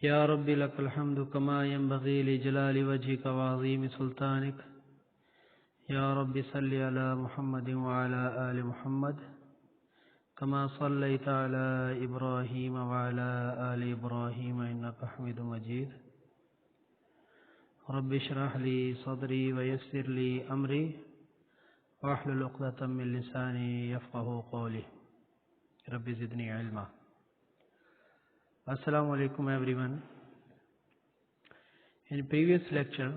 يا رب لك الحمد كما ينبغي لجلال وجهك وعظيم سلطانك. يا رب صل على محمد وعلى آل محمد كما صليت على إبراهيم وعلى آل إبراهيم إنك حميد مجيد. رب اشرح لي صدري ويسر لي أمري واحلل عقدة من لساني يفقهوا قولي. رب زدني علما. Assalamu alaikum everyone. In previous lecture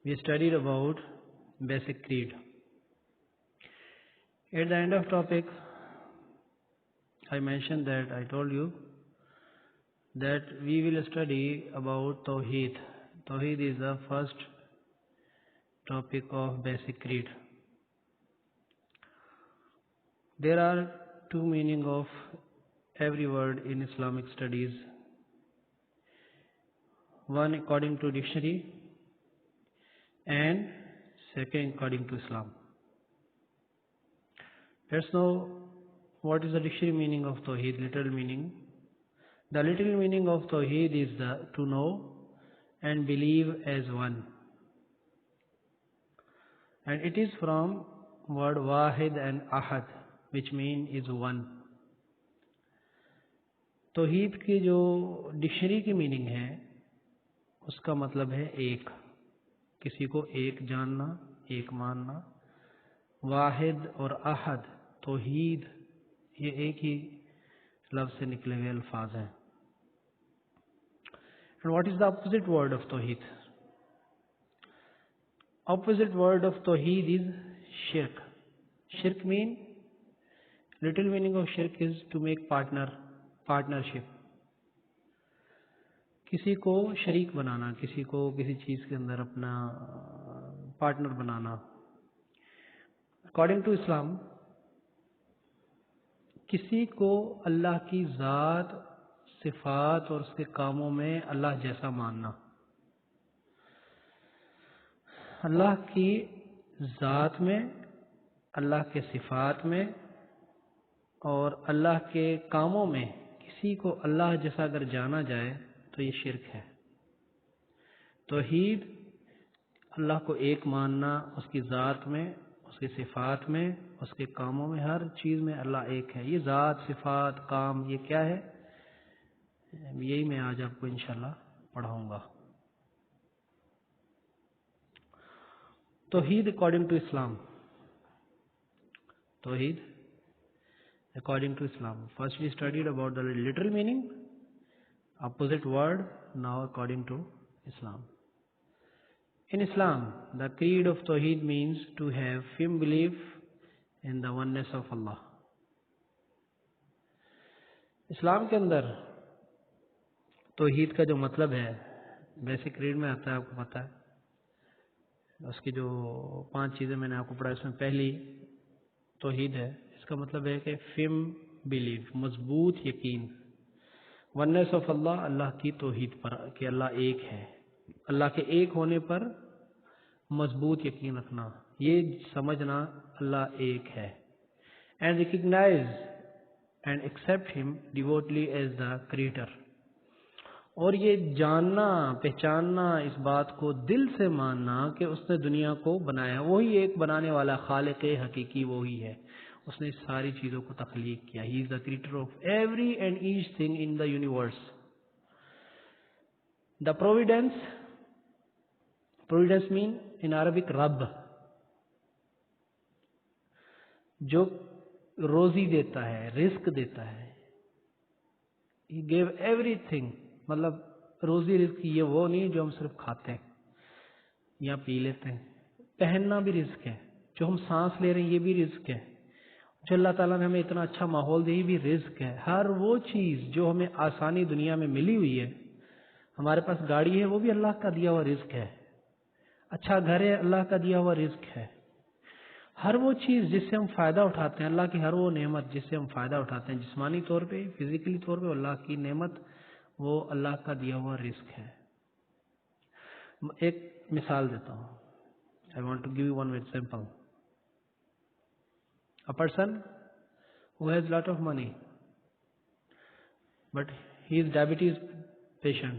we studied about basic creed. At the end of topic I mentioned that I told you that we will study about Tawheed. Tawheed is the first topic of basic creed. There are two meanings of every word in Islamic studies. One according to dictionary and second according to Islam. Let's know what is the dictionary meaning of Tawheed, literal meaning. The literal meaning of Tawheed is to know and believe as one. And it is from word Wahid and Ahad, which mean is one. توحید کی جو dictionary کی meaning ہے اس کا مطلب ہے ایک، کسی کو ایک جاننا، ایک ماننا. واحد اور احد، توحید، یہ ایک ہی لفظ سے نکلے ہوئے الفاظ ہیں. And what is the opposite word of توحید? Opposite word of توحید is shirk. Shirk mean, literal meaning of shirk is to make partnership. کسی کو شریک بنانا، کسی کو کسی چیز کے اندر اپنا پارٹنر بنانا. اکارڈنگ ٹو اسلام کسی کو اللہ کی ذات، صفات اور اس کے کاموں میں اللہ جیسا ماننا. اللہ کی ذات میں، اللہ کے صفات میں اور اللہ کے کاموں میں کسی کو اللہ جیسا اگر جانا جائے تو یہ شرک ہے. توحید اللہ کو ایک ماننا، اس کی ذات میں، اس کی صفات میں، اس کے کاموں میں، ہر چیز میں اللہ ایک ہے. یہ ذات، صفات، کام، یہ کیا ہے؟ یہی میں آج آپ کو انشاءاللہ پڑھاؤں گا. توحید اکارڈنگ ٹو اسلام. توحید according to Islam. First we studied about the literal meaning, opposite word. Now according to Islam. In Islam, the creed of Tawheed means to have firm belief in the oneness of Allah. اسلام کے اندر توحید کا جو مطلب ہے basic کریڈ میں آتا ہے، آپ کو پتہ ہے. اس کی جو 5 چیزیں میں نے آپ کو پڑھا، اس میں پہلی توحید ہے. اس کا مطلب ہے کہ فرم بلیف، مضبوط یقین. ونس آف اللہ، اللہ کی توحید پر کہ اللہ ایک ہے. اللہ کے ایک ہونے پر مضبوط یقین رکھنا، یہ سمجھنا اللہ ایک ہے. اینڈ ریکگنائز اینڈ ایکسیپٹ ہم ڈیوٹلی ایز دا کریٹر. اور یہ جاننا، پہچاننا اس بات کو، دل سے ماننا کہ اس نے دنیا کو بنایا، وہی ایک بنانے والا خالق حقیقی وہی ہے. اس نے ساری چیزوں کو تخلیق کیا. He is the creator of every and each thing in the universe. The providence mean in Arabic رب، جو روزی دیتا ہے، رزق دیتا ہے. He give everything. مطلب روزی رزق یہ وہ نہیں جو ہم صرف کھاتے ہیں یا پی لیتے ہیں. پہننا بھی رزق ہے. جو ہم سانس لے رہے ہیں یہ بھی رزق ہے. جو اللہ تعالیٰ نے ہمیں اتنا اچھا ماحول دی بھی رزق ہے. ہر وہ چیز جو ہمیں آسانی دنیا میں ملی ہوئی ہے، ہمارے پاس گاڑی ہے وہ بھی اللہ کا دیا ہوا رزق ہے. اچھا گھر ہے اللہ کا دیا ہوا رزق ہے. ہر وہ چیز جس سے ہم فائدہ اٹھاتے ہیں، اللہ کی ہر وہ نعمت جس سے ہم فائدہ اٹھاتے ہیں جسمانی طور پہ، فزیکلی طور پہ، اللہ کی نعمت وہ اللہ کا دیا ہوا رزق ہے. ایک مثال دیتا ہوں. I want to give you one example. A person who has lot of money but He is diabetic patient.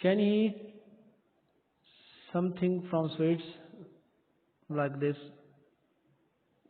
Can he eat something from sweets like this?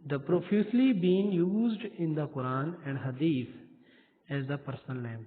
the profusely being used in the Quran and Hadith as the personal name.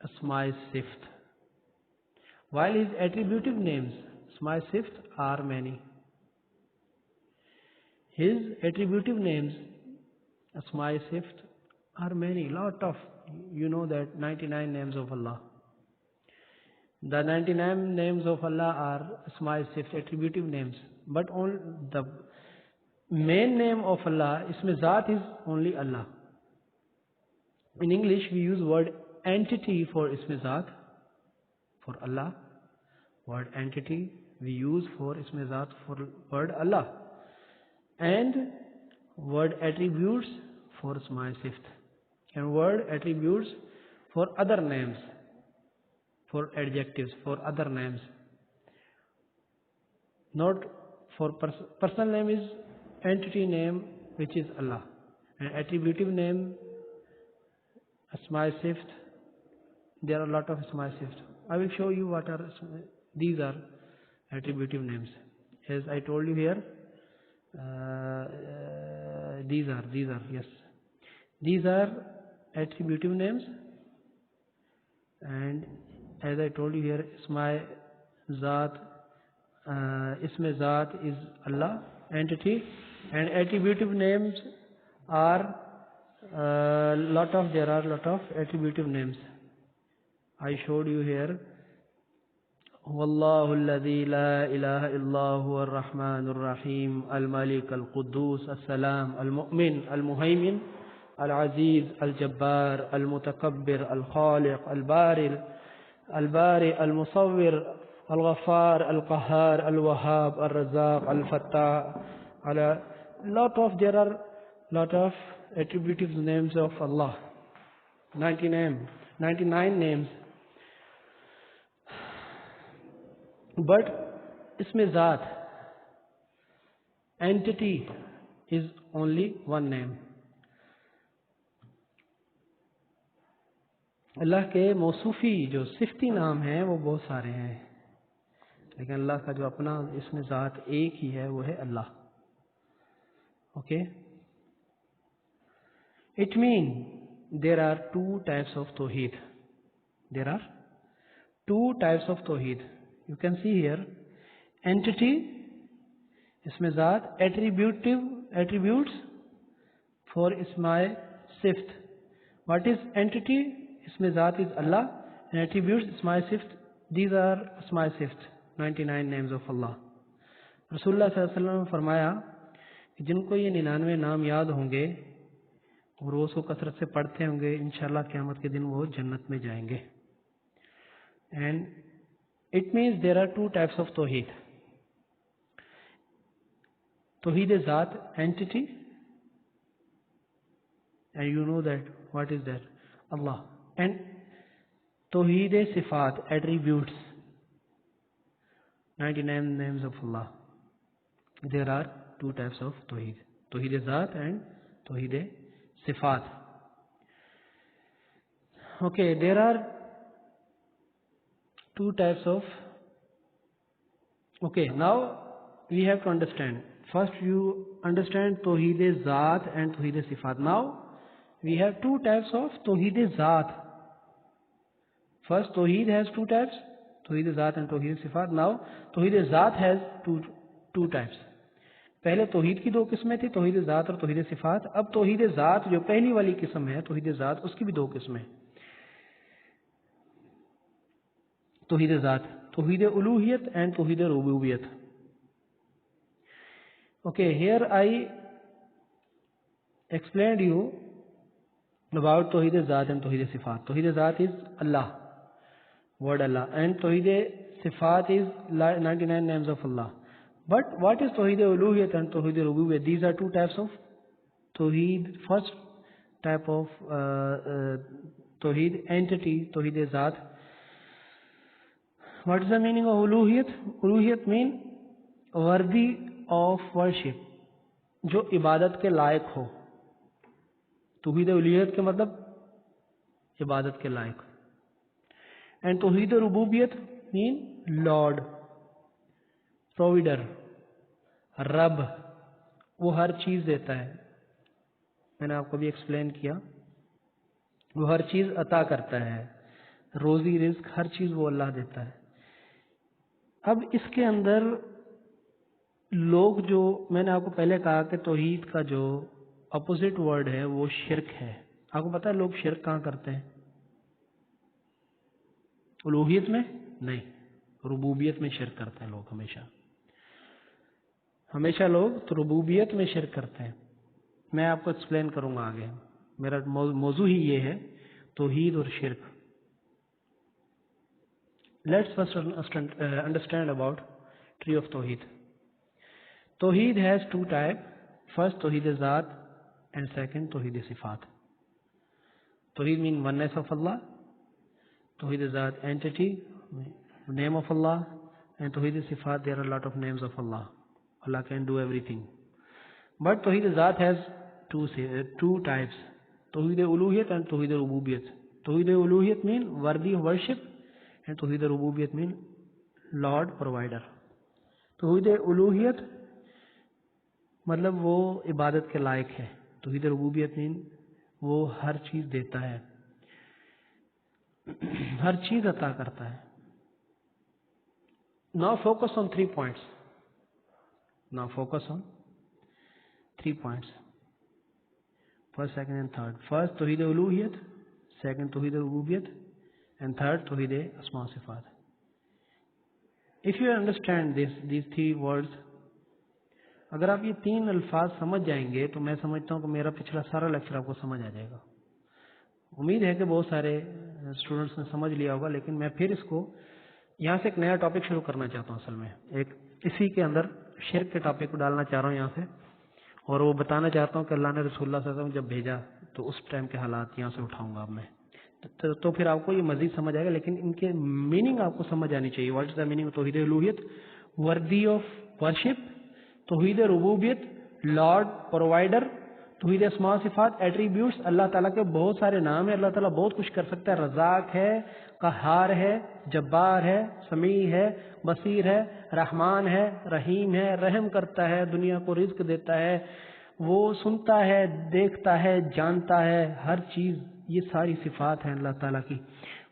Asma'i Sift. While his attributive names, Asma'i Sift, are many. His attributive names, Asma'i Sift, are many. Lot of, you know that 99 names of Allah. The 99 names of Allah are Asma Sifat, attributive names, but on the main name of Allah, Isme Zaat, is only Allah. In English we use word entity for Isme Zaat, for Allah. Word entity we use for Isme Zaat for word Allah, and word attributes for Asma Sifat, and word attributes for other names, for adjectives, for other names. Not for personal name is entity name, which is Allah, and attributive name Asma Sifat. There are a lot of Asma Sifat. I will show you what are these are attributive names. As I told you here, these are yes, these are attributive names, and as I told you here, Isme Zaat is Allah, entity, and attributive names are there are lot of attributive names. I showed you here. Wallahu alladhi la ilaha illa huwa ar-Rahmanur Rahim, al-Malik, al-Quddus, al-Salam, al-Mu'min, al-Muhaymin, al-Aziz, al-Jabbar, al-Mutakabbir, al-Khaliq, al-Bari, al-Musawwir, al-Ghaffar, al-Qahhar, al-Wahhab, al-Razzaq, al-Fattah. There are lot of attributive names of Allah. 99 names. But Isme Zaat, entity, is only one name. اللہ کے موصوفی جو صفتی نام ہیں وہ بہت سارے ہیں، لیکن اللہ کا جو اپنا اسم ذات ایک ہی ہے وہ ہے Allah. Okay, it mean there are two types of توحید. There are two types of توحید. یو کین سی ہیئر اینٹی اسم ذات, attributes for اسماء صفت. What is entity? اسم ذات is Allah and attributes اسماء صفت. These are اسماء صفت, 99 names of Allah. رسول اللہ صلی اللہ علیہ وسلم نے فرمایا کہ جن کو یہ 99 نام یاد ہوں گے اور وہ اس کو کثرت سے پڑھتے ہوں گے, انشاءاللہ قیامت کے دن وہ جنت میں جائیں گے. And it means there are two types of توحید. توحید ذات, entity, and you know that what is that? Allah. And توحید صفات, attributes, 99 names of Allah. There are two types of توحید, توحید ذات and توحید صفات. Okay, there are two types of. Okay, now we have to understand. First you understand توحید ذات and توحید صفات. Now we have two types of توحید ذات. First توحید has two types, توحید ذات and توحید صفات. Now توحید ذات has two types. پہلے توحید کی دو قسمیں تھی, توحید ذات اور توحید صفات. اب توحید ذات جو پہلی والی قسم ہے توحید ذات, اس کی بھی دو قسمیں. توحید ذات, توحید الوہیت and توحید ربوبیت. Okay, here I explained you about توحید ذات and توحید صفات. توحید ذات is Allah, word Allah, and توحید صفات is 99 names of Allah. But what is توحید الوہیت and توحید ربوبیت? These are two types of توحید. First type of توحید, entity, توحید ذات. What is the meaning of uluhiyat? Uluhiyat mean worthy of worship, جو عبادت کے لائق ہو. توحید الوہیت کے مطلب عبادت کے لائق. And توحید ربوبیت mean Lord, provider, رب, وہ ہر چیز دیتا ہے. میں نے آپ کو بھی ایکسپلین کیا, وہ ہر چیز عطا کرتا ہے, روزی رزق ہر چیز وہ اللہ دیتا ہے. اب اس کے اندر لوگ, جو میں نے آپ کو پہلے کہا کہ توحید کا جو اپوزٹ ورڈ ہے وہ شرک ہے. آپ کو پتہ ہے لوگ شرک کہاں کرتے ہیں؟ الوہیت میں نہیں, ربوبیت میں شرک کرتے ہیں لوگ ہمیشہ لوگ تو ربوبیت میں شرک کرتے ہیں. میں آپ کو ایکسپلین کروں گا آگے. میرا موضوع ہی یہ ہے توحید اور شرک. Let's first understand about tree of توحید. توحید ہیز ٹو ٹائپ. فرسٹ توحید ذات اینڈ سیکنڈ توحید صفات. توحید مین وننس آف اللہ. توحید ذات anti name of Allah, and Tawheed Sifat, there are a lot of names of Allah. Allah can do everything. But Tawheed Zat has two types. Tawheed Uluhiyat and Tawheed Rububiyat. Tawheed Uluhiyat mean worthy of worship, and Tawheed Rububiyat mean Lord provider. Tawheed Uluhiyat مطلب وہ عبادت کے لائق ہے. توحید ربوبیت mean وہ ہر چیز دیتا ہے, ہر چیز عطا کرتا ہے. Now focus on 3 points. First, second and third. First, Tawheed Uluhiyat. Second, Tawheed Rububiyat. And third, Tawheed Asma Sifat. If you understand these 3 words, اگر آپ یہ 3 الفاظ سمجھ جائیں گے تو میں سمجھتا ہوں کہ میرا پچھلا سارا لیکچر آپ کو سمجھ آ جائے گا. امید ہے کہ بہت سارے اسٹوڈنٹس نے سمجھ لیا ہوگا, لیکن میں پھر اس کو یہاں سے ایک نیا ٹاپک شروع کرنا چاہتا ہوں. اصل میں ایک اسی کے اندر شرک کے ٹاپک کو ڈالنا چاہ رہا ہوں یہاں سے, اور وہ بتانا چاہتا ہوں کہ اللہ نے رسول اللہ صلی اللہ علیہ وسلم جب بھیجا تو اس ٹائم کے حالات یہاں سے اٹھاؤں گا اب میں, تو پھر آپ کو یہ مزید سمجھ آئے گا. لیکن ان کے میننگ آپ کو سمجھ آنی چاہیے. What is the meaning? توحید الوہیت, وردی آف ورشپ. توحید ربوبیت, لارڈ پرووائڈر. توحید اسماء صفات, ایٹریبیوٹس. اللہ تعالیٰ کے بہت سارے نام ہیں, اللہ تعالیٰ بہت کچھ کر سکتا ہے. رزاق ہے, قہار ہے, جبار ہے, سمیع ہے, بصیر ہے, رحمان ہے, رحیم ہے, رحم کرتا ہے, دنیا کو رزق دیتا ہے, وہ سنتا ہے, دیکھتا ہے, جانتا ہے, ہر چیز. یہ ساری صفات ہیں اللہ تعالیٰ کی.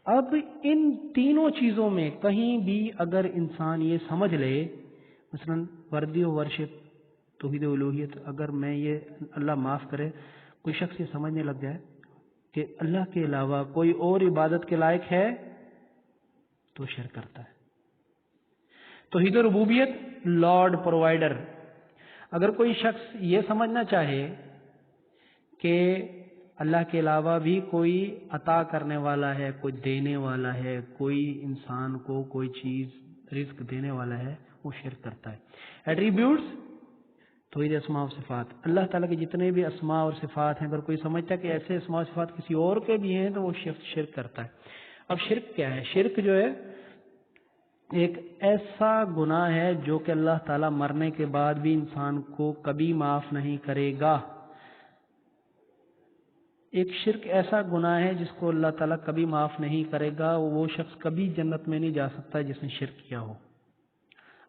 اب ان تینوں چیزوں میں کہیں بھی اگر انسان یہ سمجھ لے, مثلا وردی و ورشپ, توحید الوہیت, اگر میں یہ اللہ معاف کرے کوئی شخص یہ سمجھنے لگ جائے کہ اللہ کے علاوہ کوئی اور عبادت کے لائق ہے, تو شرک کرتا ہے. توحید ربوبیت, لارڈ پرووائڈر. اگر کوئی شخص یہ سمجھنا چاہے کہ اللہ کے علاوہ بھی کوئی عطا کرنے والا ہے, کوئی دینے والا ہے, کوئی انسان کو کوئی چیز رزق دینے والا ہے, وہ شرک کرتا ہے. ایٹریبیوٹس, توحید اسماء و صفات. اللہ تعالیٰ کے جتنے بھی اسماء اور صفات ہیں, اگر کوئی سمجھتا ہے کہ ایسے اسماء و صفات کسی اور کے بھی ہیں تو وہ شرک کرتا ہے. اب شرک کیا ہے؟ شرک جو ہے ایک ایسا گناہ ہے جو کہ اللہ تعالیٰ مرنے کے بعد بھی انسان کو کبھی معاف نہیں کرے گا. ایک شرک ایسا گناہ ہے جس کو اللہ تعالیٰ کبھی معاف نہیں کرے گا. وہ شخص کبھی جنت میں نہیں جا سکتا جس نے شرک کیا ہو.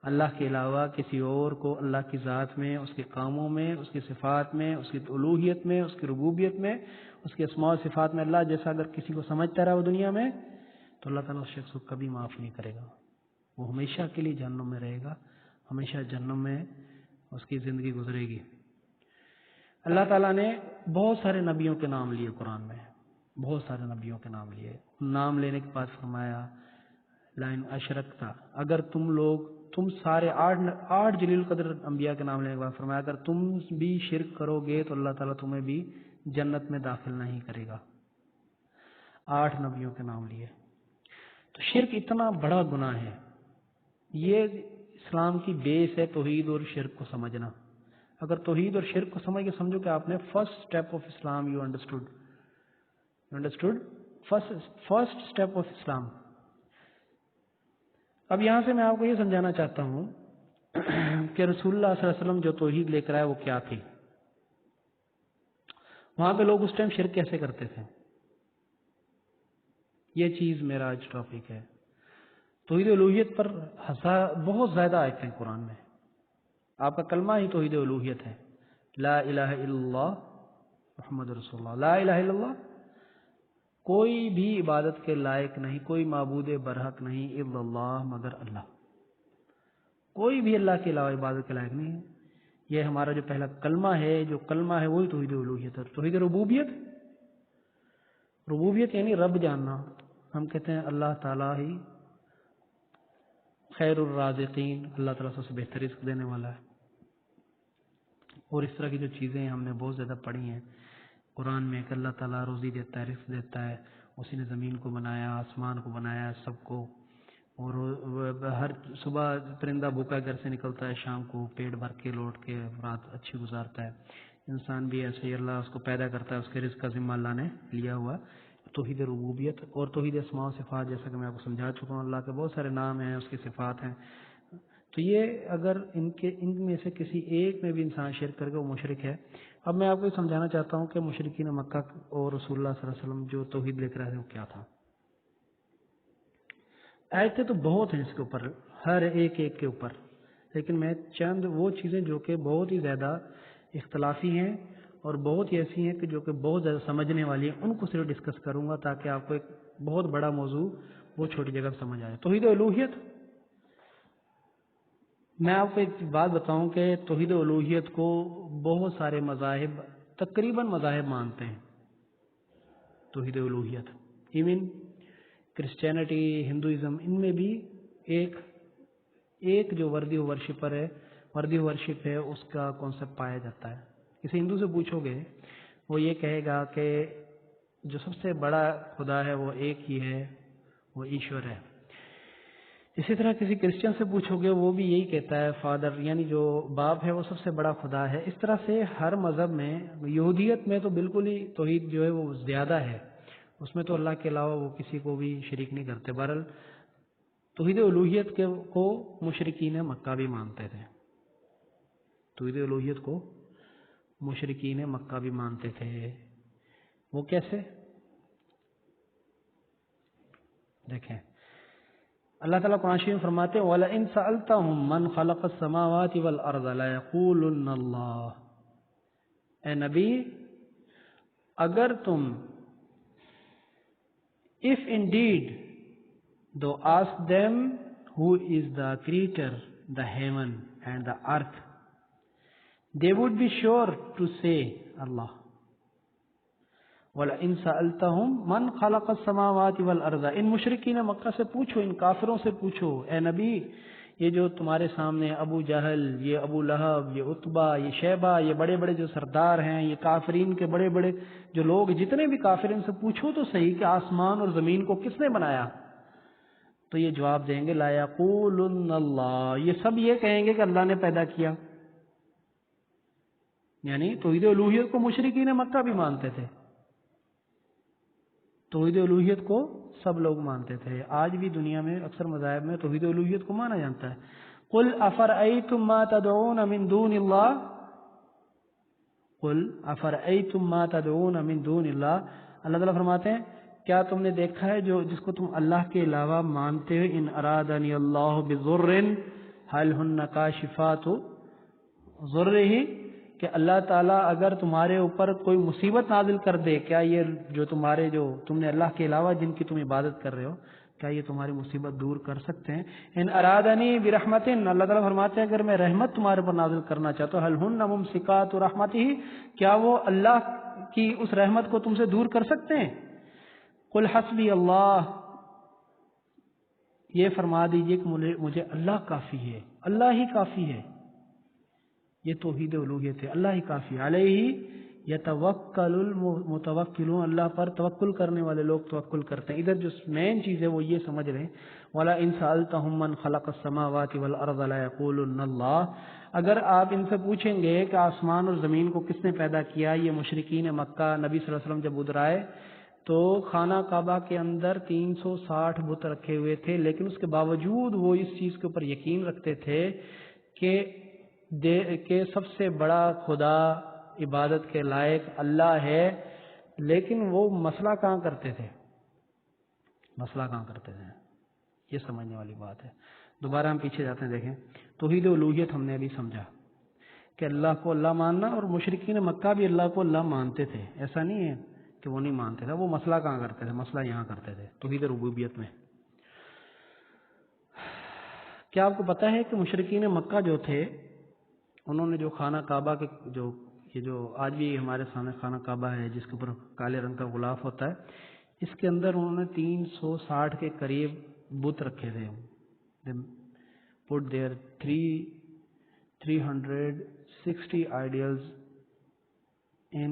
اللہ کے علاوہ کسی اور کو اللہ کی ذات میں, اس کے کاموں میں, اس کی صفات میں, اس کی الوہیت میں, اس کی ربوبیت میں, اس کے اسماء و صفات میں اللہ جیسا اگر کسی کو سمجھتا رہا وہ دنیا میں, تو اللہ تعالیٰ اس شخص کو کبھی معاف نہیں کرے گا. وہ ہمیشہ کے لیے جہنم میں رہے گا, ہمیشہ جہنم میں اس کی زندگی گزرے گی. اللہ تعالیٰ نے بہت سارے نبیوں کے نام لیے قرآن میں, بہت سارے نبیوں کے نام لیے. نام لینے کے بعد فرمایا لائن اشرکتا, اگر تم سارے 8 جلیل قدر انبیاء کے نام لینے کے بعد فرمایا اگر تم بھی شرک کرو گے تو اللہ تعالیٰ تمہیں بھی جنت میں داخل نہیں کرے گا. 8 نبیوں کے نام لیے. تو شرک اتنا بڑا گناہ ہے. یہ اسلام کی بیس ہے توحید اور شرک کو سمجھنا. اگر توحید اور شرک کو سمجھ کے سمجھو کہ آپ نے first step of Islam you understood first step of Islam. اب یہاں سے میں آپ کو یہ سمجھانا چاہتا ہوں کہ رسول اللہ صلی اللہ علیہ وسلم جو توحید لے کر آئے وہ کیا تھی. وہاں پہ لوگ اس ٹائم شرک کیسے کرتے تھے, یہ چیز میرا آج ٹاپک ہے. توحید الوہیت پر بہت زیادہ آیتیں ہیں قرآن میں. آپ کا کلمہ ہی توحید الوہیت ہے, لا الہ الا اللہ محمد رسول اللہ. لا الہ الا اللہ, کوئی بھی عبادت کے لائق نہیں, کوئی معبود برحق نہیں الا اللہ, مگر اللہ. کوئی بھی اللہ کے علاوہ عبادت کے لائق نہیں ہے. یہ ہمارا جو پہلا کلمہ ہے, جو کلمہ ہے وہی توحید الوہیت ہے. توحید ربوبیت, ربوبیت یعنی رب جاننا. ہم کہتے ہیں اللہ تعالیٰ ہی خیر الرازقین، اللہ تعالیٰ سب سے بہتر رزق دینے والا ہے. اور اس طرح کی جو چیزیں ہم نے بہت زیادہ پڑھی ہیں قرآن میں کہ اللہ تعالیٰ روزی دیتا ہے، رزق دیتا ہے، اسی نے زمین کو بنایا، آسمان کو بنایا، سب کو. اور ہر صبح پرندہ بھوکا گھر سے نکلتا ہے، شام کو پیٹ بھر کے لوٹ کے رات اچھی گزارتا ہے. انسان بھی ایسے ہی اللہ اس کو پیدا کرتا ہے، اس کے رزق کا ذمہ اللہ نے لیا ہوا. توحید ربوبیت اور توحید اسماء و صفات، جیسا کہ میں آپ کو سمجھا چکا ہوں، اللہ کے بہت سارے نام ہیں، اس کی صفات ہیں. تو یہ اگر ان میں سے کسی ایک میں بھی انسان شرک کر کے وہ مشرک ہے. اب میں آپ کو یہ سمجھانا چاہتا ہوں کہ مشرکین مکہ اور رسول اللہ صلی اللہ علیہ وسلم جو توحید لے کر آئے تھے وہ کیا تھا. آیتیں تو بہت ہیں اس کے اوپر، ہر ایک کے اوپر، لیکن میں چند وہ چیزیں جو کہ بہت ہی زیادہ اختلافی ہیں اور بہت ہی ایسی ہیں کہ جو کہ بہت زیادہ سمجھنے والی ہیں، ان کو صرف ڈسکس کروں گا تاکہ آپ کو ایک بہت بڑا موضوع وہ چھوٹی جگہ سمجھ آئے. توحید الوہیت، میں آپ کو ایک بات بتاؤں کہ توحید الوہیت کو بہت سارے مذاہب، تقریباً مذاہب مانتے ہیں. توحید الوہیت ایون کرسچینٹی، ہندوازم، ان میں بھی ایک جو وردی ورشپر ہے، وردی ورشپ ہے، اس کا کانسیپٹ پایا جاتا ہے. کسی ہندو سے پوچھو گے وہ یہ کہے گا کہ جو سب سے بڑا خدا ہے وہ ایک ہی ہے، وہ ایشور ہے. اسی طرح کسی کرسچن سے پوچھو گے وہ بھی یہی کہتا ہے، فادر یعنی جو باپ ہے وہ سب سے بڑا خدا ہے. اس طرح سے ہر مذہب میں، یہودیت میں تو بالکل ہی توحید جو ہے وہ زیادہ ہے، اس میں تو اللہ کے علاوہ وہ کسی کو بھی شریک نہیں کرتے. بہرحال توحید الوہیت کو مشرکین مکہ بھی مانتے تھے. توحید الوہیت کو مشرکین مکہ بھی مانتے تھے. وہ کیسے؟ دیکھیں اللہ تعالیٰ قرآن شریف میں فرماتے ہیں وَلَئِن سَأَلْتَهُم مَّن خَلَقَ السَّمَاوَاتِ وَالْأَرْضَ لَيَقُولُنَّ اللَّهُ. اے نبی اگر تم if indeed thou ask them who is the creator the heaven and the earth, they would be sure to say Allah. وَلَئِن سَأَلْتَهُم مَّن خَلَقَ السَّمَاوَاتِ وَالْأَرْضَ. ان مشرکین مکہ سے پوچھو، ان کافروں سے پوچھو اے نبی، یہ جو تمہارے سامنے ابو جہل، یہ ابو لہب، یہ عتبہ، یہ شیبہ، یہ بڑے بڑے جو سردار ہیں، یہ کافرین کے بڑے بڑے جو لوگ، جتنے بھی کافر، ان سے پوچھو تو صحیح کہ آسمان اور زمین کو کس نے بنایا. تو یہ جواب دیں گے لا یقولن اللہ، یہ سب یہ کہیں گے کہ اللہ نے پیدا کیا. یعنی توحید الوہیت کو مشرکین مکہ بھی مانتے تھے. توحید الوہیت کو سب لوگ مانتے تھے. آج بھی دنیا میں اکثر مذاہب میں توحید الوہیت کو مانا جاتا ہے. قل افرأیتم ما تدعون من دون اللہ، قل افرأیتم ما تدعون من دون اللہ. اللہ تعالیٰ فرماتے ہیں کیا تم نے دیکھا ہے جو جس کو تم اللہ کے علاوہ مانتے ہو، ان ارادنی اللہ بضر هل ہن کاشفات ضرہ، کہ اللہ تعالیٰ اگر تمہارے اوپر کوئی مصیبت نازل کر دے، کیا یہ جو تم نے اللہ کے علاوہ جن کی تم عبادت کر رہے ہو، کیا یہ تمہاری مصیبت دور کر سکتے ہیں؟ ان ارادنی برحمت، اللہ تعالیٰ فرماتے ہیں اگر میں رحمت تمہارے پر نازل کرنا چاہتا ہوں، هل ہن ممسکات رحمتہ، کیا وہ اللہ کی اس رحمت کو تم سے دور کر سکتے ہیں؟ قل حسبی اللہ، یہ فرما دیجئے کہ مجھے اللہ کافی ہے، اللہ ہی کافی ہے. یہ توحید الوہیت ہے، اللہ ہی کافی. علیہ یتوکل المتوکلون، اللہ پر توکل کرنے والے لوگ توکل کرتے ہیں. ادھر جو مین چیز ہے وہ یہ سمجھ لیں وَلَئِن سَأَلْتَهُم مَّن خَلَقَ السَّمَاوَاتِ وَالْأَرْضَ لَيَقُولُنَّ اللَّهُ. اگر آپ ان سے پوچھیں گے کہ آسمان اور زمین کو کس نے پیدا کیا، یہ مشرکین مکہ نبی صلی اللہ علیہ وسلم جب ادھر آئے تو خانہ کعبہ کے اندر 360 بت رکھے ہوئے تھے، لیکن اس کے باوجود وہ اس چیز کے اوپر یقین رکھتے تھے کہ سب سے بڑا خدا عبادت کے لائق اللہ ہے. لیکن وہ مسئلہ کہاں کرتے تھے؟ یہ سمجھنے والی بات ہے. دوبارہ ہم پیچھے جاتے ہیں. دیکھیں توحید الوہیت ہم نے ابھی سمجھا کہ اللہ کو اللہ ماننا، اور مشرکین مکہ بھی اللہ کو اللہ مانتے تھے، ایسا نہیں ہے کہ وہ نہیں مانتے تھے. وہ مسئلہ کہاں کرتے تھے؟ مسئلہ یہاں کرتے تھے توحید ربوبیت میں. کیا آپ کو پتا ہے کہ مشرکین مکہ جو تھے انہوں نے جو خانہ کعبہ کے جو آج بھی ہمارے سامنے خانہ کعبہ ہے جس کے اوپر کالے رنگ کا غلاف ہوتا ہے، اس کے اندر انہوں نے 360 کے قریب بت رکھے تھے. put their 360 idols in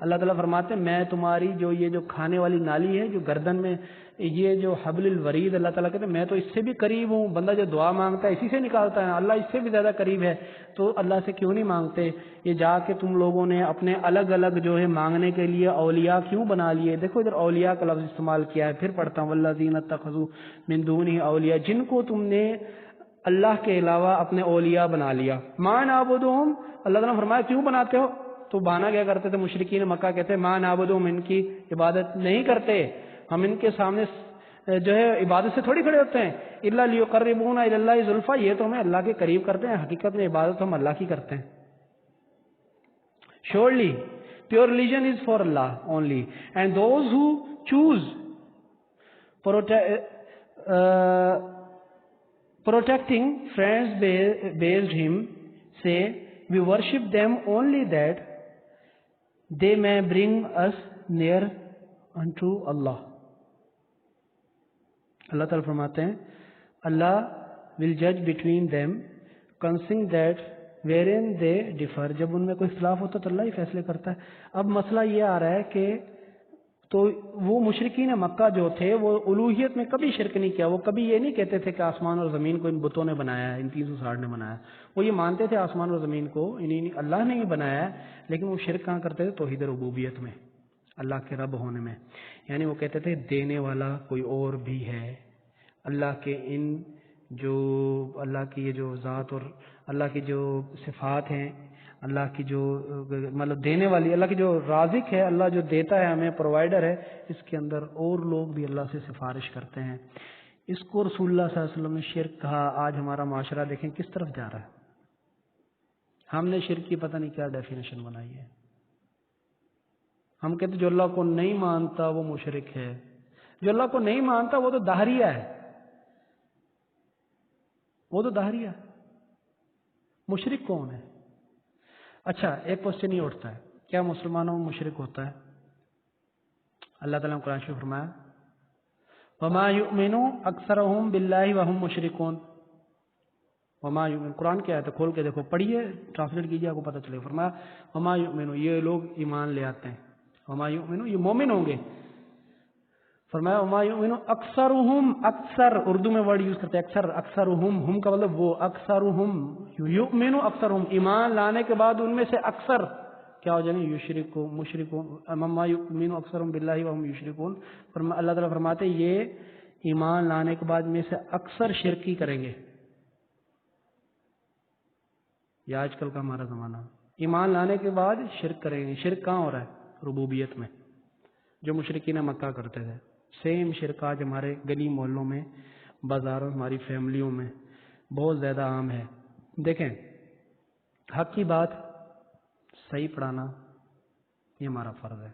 اللہ تعالیٰ فرماتے ہیں میں تمہاری جو یہ جو کھانے والی نالی ہے جو گردن میں یہ جو حبل الورید اللہ تعالیٰ کہتے ہیں میں تو اس سے بھی قریب ہوں. بندہ جو دعا مانگتا ہے اسی سے نکالتا ہے, اللہ اس سے بھی زیادہ قریب ہے, تو اللہ سے کیوں نہیں مانگتے؟ یہ جا کے تم لوگوں نے اپنے الگ الگ جو ہے مانگنے کے لیے اولیاء کیوں بنا لیے؟ دیکھو ادھر اولیاء کا لفظ استعمال کیا ہے, پھر پڑھتا ہوں والذین اتخذوا من دونہ اولیاء, جن کو تم نے اللہ کے علاوہ اپنے اولیاء بنا لیا. ما نعبدہم, اللہ تعالیٰ نے فرمایا کیوں بناتے ہو؟ تو بہانہ کیا کرتے تھے مشرکین مکہ, کہتے ہیں ما نعبدہم, ان کی عبادت نہیں کرتے, ہم ان کے سامنے جو ہے عبادت سے تھوڑی کھڑے ہوتے ہیں, الا لیقربونا الی اللہ زلفی, یہ تو ہمیں اللہ کے قریب کرتے ہیں, حقیقت میں عبادت ہم اللہ کی کرتے ہیں. Surely pure religion is for Allah only, and those who choose protecting friends based him say we worship them only that they may bring us near unto Allah. اللہ تعالیٰ فرماتے ہیں اللہ will judge between them concerning that wherein they differ, جب ان میں کوئی اختلاف ہوتا تو اللہ ہی فیصلے کرتا ہے. اب مسئلہ یہ آ رہا ہے کہ تو وہ مشرکین مکہ جو تھے وہ الوہیت میں کبھی شرک نہیں کیا, وہ کبھی یہ نہیں کہتے تھے کہ آسمان اور زمین کو ان بتوں نے بنایا ہے, ان 360 نے بنایا. وہ یہ مانتے تھے آسمان اور زمین کو اللہ نے ہی بنایا ہے, لیکن وہ شرک کہاں کرتے تھے؟ توحید ربوبیت میں, اللہ کے رب ہونے میں. یعنی وہ کہتے تھے دینے والا کوئی اور بھی ہے, اللہ کے ان جو اللہ کی یہ جو ذات اور اللہ کی جو صفات ہیں, اللہ کی جو مطلب دینے والی, اللہ کی جو رازق ہے, اللہ جو دیتا ہے ہمیں, پرووائڈر ہے, اس کے اندر اور لوگ بھی اللہ سے سفارش کرتے ہیں. اس کو رسول اللہ صلی اللہ علیہ وسلم نے شرک کہا. آج ہمارا معاشرہ دیکھیں کس طرف جا رہا ہے. ہم نے شرک کی پتہ نہیں کیا ڈیفینیشن بنائی ہے. ہم کہتے جو اللہ کو نہیں مانتا وہ مشرک ہے, جو اللہ کو نہیں مانتا وہ تو دہریہ ہے, وہ تو دہریہ. مشرک کون ہے؟ اچھا ایک کوشچن یہ اٹھتا ہے, کیا مسلمانوں میں مشرک ہوتا ہے؟ اللہ تعالیٰ نے قرآن شریف فرمایا وما یؤمن اکثرهم باللہ وهم مشرکون. وما یؤمن, قرآن کیا ہے تو کھول کے دیکھو, پڑھیے, ٹرانسلیٹ کیجیے, آپ کو پتہ چلے. فرمایا وما یؤمن, یہ لوگ ایمان لے آتے ہیں. وما یؤمن, یہ مومن ہوں گے. فرمایا وما یؤمن اکثرهم, اکثر اردو میں ورڈ یوز کرتے ہیں اکثر, اکثرهم, ہم کا مطلب وہ, اکثرهم یؤمن اکثرهم, ایمان لانے کے بعد ان میں سے اکثر کیا ہو جائیں یشرکون, مشرکون. وما یؤمن اکثرهم باللہ وهم یشرکون. اللہ تعالیٰ فرماتے ہیں یہ ایمان لانے کے بعد میں سے اکثر شرک ہی کریں گے. یہ آج کل کا ہمارا زمانہ, ایمان لانے کے بعد شرک کریں گے. شرک کہاں ہو رہا ہے؟ ربوبیت میں, جو مشرکین مکہ کرتے تھے. سیم شرک آج ہمارے گلی محلوں میں, بازاروں, ہماری فیملیوں میں بہت زیادہ عام ہے. دیکھیں حق کی بات صحیح پڑھانا یہ ہمارا فرض ہے.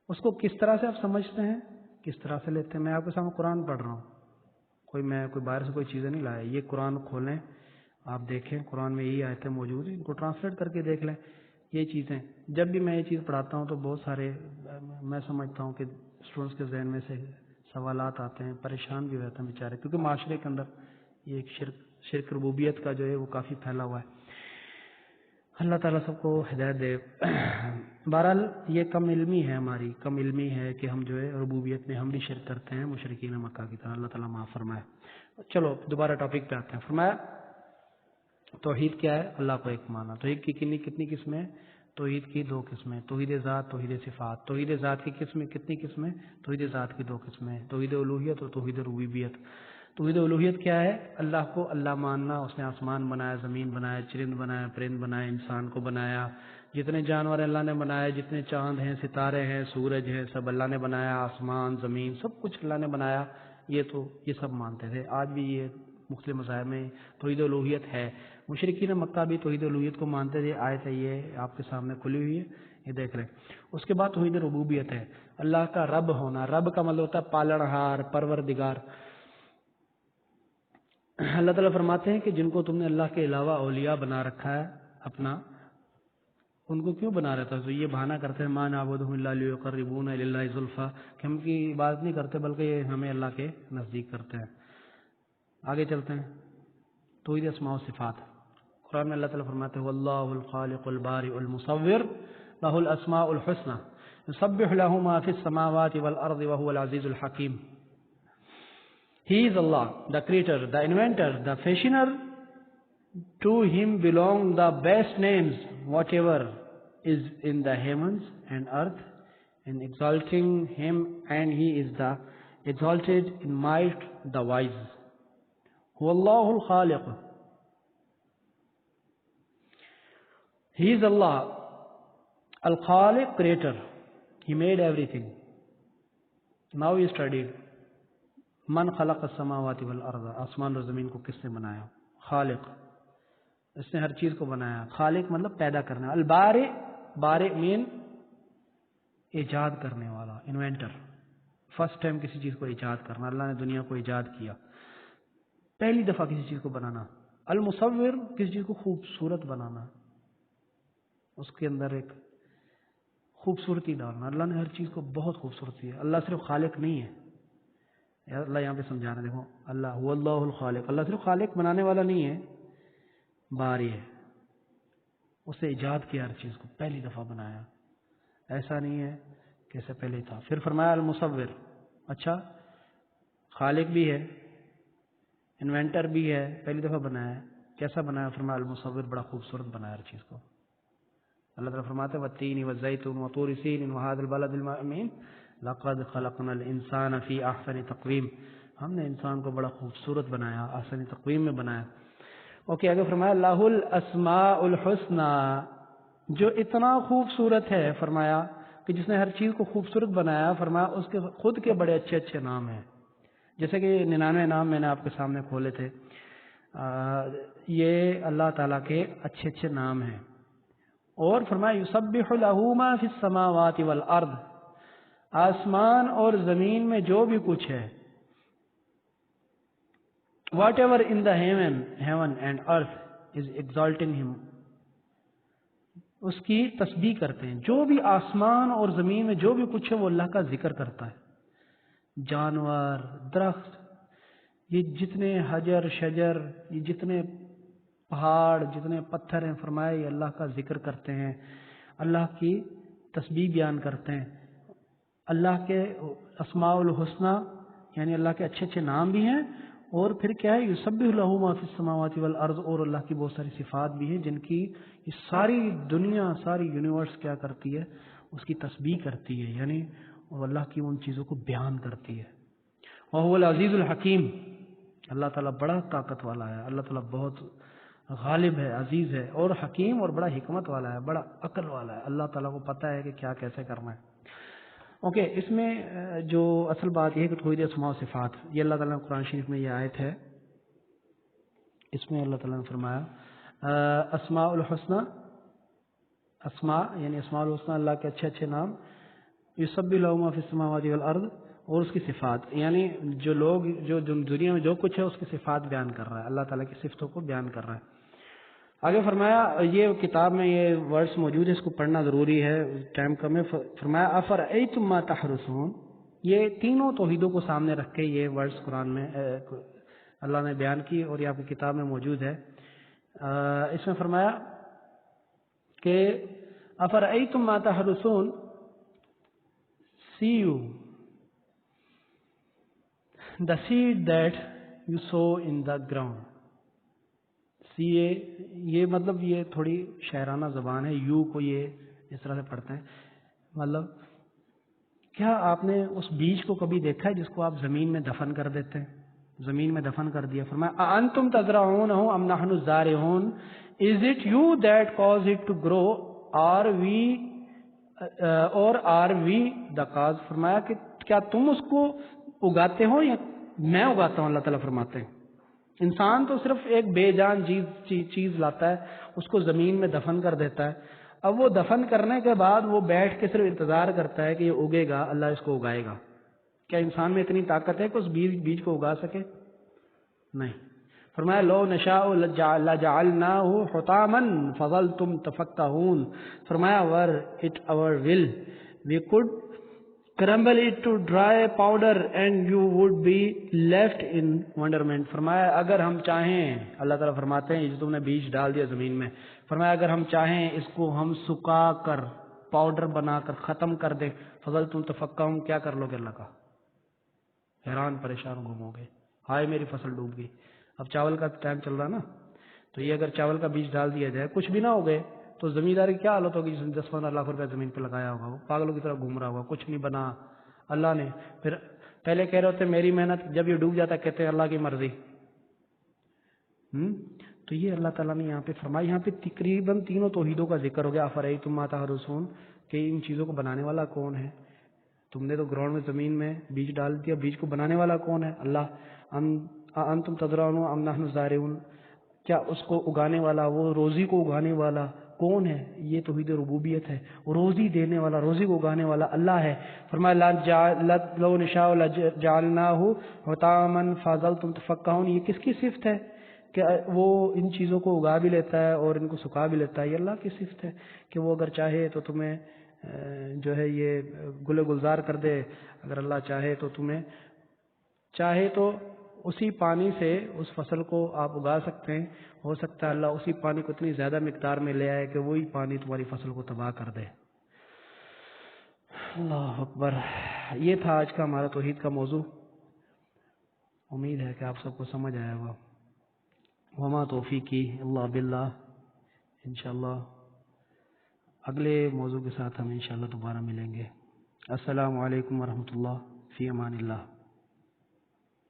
اس کو کس طرح سے آپ سمجھتے ہیں, کس طرح سے لیتے ہیں؟ میں آپ کے سامنے قرآن پڑھ رہا ہوں, میں کوئی باہر سے کوئی چیزیں نہیں لایا. یہ قرآن کھولیں, آپ دیکھیں, قرآن میں یہی آیتیں موجود ہیں, ان کو ٹرانسلیٹ کر کے دیکھ لیں. یہ چیزیں جب بھی میں یہ چیز پڑھاتا ہوں تو بہت سارے میں سمجھتا ہوں کہ اسٹوڈنٹس کے ذہن میں سے سوالات آتے ہیں, پریشان بھی رہتے ہیں بیچارے, کیونکہ معاشرے کے اندر یہ ایک شرک ربوبیت کا جو ہے وہ کافی پھیلا ہوا ہے. اللہ تعالیٰ سب کو ہدایت دے. بہرحال یہ کم علمی ہے, ہماری کم علمی ہے کہ ہم جو ہے ربوبیت میں ہم بھی شرک کرتے ہیں مشرکین مکہ کی طرح. اللہ تعالیٰ معاف فرمائے. چلو دوبارہ ٹاپک پہ آتے ہیں. فرمایا توحید کیا ہے؟ اللہ کو ایک مانا. توحید کی کتنی قسمیں؟ توحید کی 2 قسمیں, توحید ذات, توحید صفات. توحید ذات کی قسمیں کتنی قسمیں؟ توحید ذات کی 2 قسمیں, توحید الوہیت اور توحید ربوبیت. توحید الوہیت کیا ہے؟ اللہ کو اللہ ماننا. اس نے آسمان بنایا, زمین بنایا, چرند بنایا, پرند بنایا, انسان کو بنایا, جتنے جانور اللہ نے بنایا, جتنے چاند ہیں, ستارے ہیں, سورج ہے, سب اللہ نے بنایا, آسمان, زمین, سب کچھ اللہ نے بنایا. یہ سب مانتے تھے. آج بھی یہ مختلف مذاہب میں توحید الوہیت ہے. مشرکین مکہ بھی توحید الوہیت کو مانتے تھے. آیت ہے یہ آپ کے سامنے کھلی ہوئی ہے, یہ دیکھ لیں. اس کے بعد توحید ربوبیت ہے, اللہ کا رب ہونا. رب کا مطلب ہوتا ہے پالنہار, پروردگار. اللہ تعالیٰ فرماتے ہیں کہ جن کو تم نے اللہ کے علاوہ اولیاء بنا رکھا ہے اپنا, ان کو کیوں بنا رہتا ہے؟ تو یہ بہانہ کرتے ہیں ما نعبدہم الا لیقربونا الی اللہ زلفی, کہ ہم کی عبادت نہیں کرتے بلکہ یہ ہمیں اللہ کے نزدیک کرتے ہیں. آگے چلتے ہیں. توحید اسماء و صفات. قرآن میں اللہ تعالیٰ فرماتے ہیں واللہ الخالق البارئ المصور لَهُ الْأَسْمَاءُ الْحُسْنَى يُسَبِّحُ لَهُ مَا فِي السَّمَاوَاتِ وَالْأَرْضِ وَهُوَ الْعَزِيزُ الْحَكِيمُ. He is Allah, the creator, the inventor, the fashioner. To him belong the best names, whatever is in the heavens and earth, in exalting him, and he is the exalted in might, the wise. Huwallahu al-Khaliq. He is Allah, al-Khaliq, creator. He made everything. Now we studied من خلق السماوات والارض, آسمان اور زمین کو کس نے بنایا؟ خالق, اس نے ہر چیز کو بنایا. خالق مطلب پیدا کرنے والا. البارئ, بارئ مین ایجاد کرنے والا, انوینٹر. فرسٹ ٹائم کسی چیز کو ایجاد کرنا, اللہ نے دنیا کو ایجاد کیا, پہلی دفعہ کسی چیز کو بنانا. المصور, کسی چیز کو خوبصورت بنانا, اس کے اندر ایک خوبصورتی ڈالنا. اللہ نے ہر چیز کو بہت خوبصورتی ہے. اللہ صرف خالق نہیں ہے, اللہ یہاں پہ سمجھانا, دیکھو اللہ هو اللہ الخالق, اللہ صرف خالق بنانے والا نہیں ہے, باری ہے. اس نے ایجاد کیا ہر چیز کو, پہلی دفعہ بنایا, ایسا نہیں ہے کہ اسے پہلے تھا. پھر فرمایا المصور, اچھا خالق بھی ہے, انوینٹر بھی ہے, پہلی دفعہ بنایا ہے. کیسا بنایا؟ فرمایا المصور, بڑا خوبصورت بنایا ہر چیز کو. اللہ تعالیٰ فرماتے ہیں والتین والزیتون وطور سین وهذا البلد المؤمن لقد خلقنا الانسان فی احسن تقویم. ہم نے انسان کو بڑا خوبصورت بنایا, احسن تقویم میں بنایا. اوکے, اگر فرمایا لہ الاسماء الحسنى, جو اتنا خوبصورت ہے, فرمایا کہ جس نے ہر چیز کو خوبصورت بنایا, فرمایا اس کے خود کے بڑے اچھے اچھے نام ہیں. جیسے کہ 99 نام میں نے آپ کے سامنے کھولے تھے, یہ اللہ تعالیٰ کے اچھے اچھے نام ہیں. اور فرمایا یسبح لہ ما فی السماوات والارض, آسمان اور زمین میں جو بھی کچھ ہے, whatever in the heaven and earth is exalting him, اس کی تسبیح کرتے ہیں. جو بھی آسمان اور زمین میں جو بھی کچھ ہے وہ اللہ کا ذکر کرتا ہے. جانور, درخت, یہ جتنے حجر شجر, یہ جتنے پہاڑ, جتنے پتھر ہیں, فرمایا یہ اللہ کا ذکر کرتے ہیں, اللہ کی تسبیح بیان کرتے ہیں. اللہ کے اسماء الحسنى یعنی اللہ کے اچھے اچھے نام بھی ہیں, اور پھر کیا ہے یسبح لہ ما فی السماوات والارض, اور اللہ کی بہت ساری صفات بھی ہیں جن کی یہ ساری دنیا, ساری یونیورس کیا کرتی ہے, اس کی تسبیح کرتی ہے, یعنی وہ اللہ کی ان چیزوں کو بیان کرتی ہے. وہو العزیز الحکیم, اللہ تعالیٰ بڑا طاقت والا ہے, اللہ تعالیٰ بہت غالب ہے, عزیز ہے, اور حکیم, اور بڑا حکمت والا ہے, بڑا عقل والا ہے. اللہ تعالیٰ کو پتہ ہے کہ کیا کیسے کرنا ہے. اوکے, اس میں جو اصل بات یہ ہے کہ توحید اسماء و صفات, یہ اللہ تعالیٰ نے قرآن شریف میں یہ آیت ہے, اس میں اللہ تعالیٰ نے فرمایا اسماء الحسنى, اسماء یعنی اسماء الحسنى اللہ کے اچھے اچھے نام, یسبح لہ ما فی السماوات والارض, اور اس کی صفات, یعنی جو لوگ جو دنیا میں جو کچھ ہے اس کی صفات بیان کر رہا ہے, اللہ تعالیٰ کی صفتوں کو بیان کر رہا ہے. آگے فرمایا, یہ کتاب میں یہ ورڈز موجود ہے, اس کو پڑھنا ضروری ہے, ٹائم کم ہے. فرمایا افرأیتم ما تحرثون, یہ تینوں توحیدوں کو سامنے رکھ کے یہ ورڈز قرآن میں اللہ نے بیان کی, اور یہ آپ کی کتاب میں موجود ہے. اس میں فرمایا کہ افرأیتم ما تحرثون, see you the seed that you sow in the ground. یہ مطلب یہ تھوڑی شاعرانہ زبان ہے, یو کو یہ اس طرح سے پڑھتے ہیں, مطلب کیا آپ نے اس بیج کو کبھی دیکھا ہے جس کو آپ زمین میں دفن کر دیتے ہیں, زمین میں دفن کر دیا. فرمایا انتم تزرعونہ ام نحن الزارعون, is it you that cause it to grow or we the cause. فرمایا کہ کیا تم اس کو اگاتے ہو یا میں اگاتا ہوں. اللہ تعالیٰ فرماتے ہیں انسان تو صرف ایک بے جان چیز لاتا ہے, اس کو زمین میں دفن کر دیتا ہے. اب وہ دفن کرنے کے بعد وہ بیٹھ کے صرف انتظار کرتا ہے کہ یہ اگے گا, اللہ اس کو اگائے گا. کیا انسان میں اتنی طاقت ہے کہ اس بیج کو اگا سکے؟ نہیں. فرمایا لو نشاء لجعلناہ حطاما فظلتم تفکہون. فرمایا ور it our will we could crumble it to dry powder and you would be left in wonderment. فرمایا اگر ہم چاہیں, اللہ تعالیٰ فرماتے ہیں جو تم نے بیج ڈال دیا زمین میں, فرمایا اگر ہم چاہیں اس کو ہم سکا کر پاؤڈر بنا کر ختم کر دے، فضل تم تفقہم، کیا کر لو گے اللہ کا؟ حیران پریشان گھومو گے، ہائے میری فصل ڈوب گئی۔ اب چاول کا ٹائم چل رہا نا، تو یہ اگر چاول کا بیج ڈال دیا جائے، کچھ بھی نہ ہو گئے، تو زمیندار کی کیا حالت ہوگی؟ جس نے 10-15 لاکھ روپے زمین پہ لگایا ہوگا، وہ پاگلوں کی طرح گھوم رہا ہوگا، کچھ نہیں بنا اللہ نے۔ پھر پہلے کہہ رہے ہوتے میری محنت، جب یہ ڈوب جاتا کہتے ہیں اللہ کی مرضی۔ تو یہ اللہ تعالیٰ نے یہاں پہ فرمایا، یہاں پہ تقریباً تینوں توحیدوں کا ذکر ہو گیا۔ افرأیتم ما تحرثون، کہ ان چیزوں کو بنانے والا کون ہے؟ تم نے تو گراؤنڈ میں زمین میں بیج ڈال دیا، بیج کو بنانے والا کون ہے؟ اللہ۔ انتم تزرعون ام نحن الزارعون، کیا اس کو اگانے والا، وہ روزی کو اگانے والا کون ہے؟ یہ توحید ربوبیت ہے، روزی دینے والا، روزی کو اگانے والا اللہ ہے۔ فرمایا لو نشاء لجعلناہ حطاما فظلتم تفکہون، یہ کس کی صفت ہے کہ وہ ان چیزوں کو اگا بھی لیتا ہے اور ان کو سکھا بھی لیتا ہے؟ یہ اللہ کی صفت ہے کہ وہ اگر چاہے تو تمہیں جو ہے یہ گل گلزار کر دے، اگر اللہ چاہے تو تمہیں چاہے تو اسی پانی سے اس فصل کو آپ اگا سکتے ہیں۔ ہو سکتا ہے اللہ اسی پانی کو اتنی زیادہ مقدار میں لے آئے کہ وہی پانی تمہاری فصل کو تباہ کر دے۔ اللہ اکبر۔ یہ تھا آج کا ہمارا توحید کا موضوع، امید ہے کہ آپ سب کو سمجھ آیا ہوگا۔ وما توفیقی اللہ باللہ۔ انشاءاللہ اگلے موضوع کے ساتھ ہم انشاءاللہ دوبارہ ملیں گے۔ السلام علیکم ورحمۃ اللہ، فی امان اللہ۔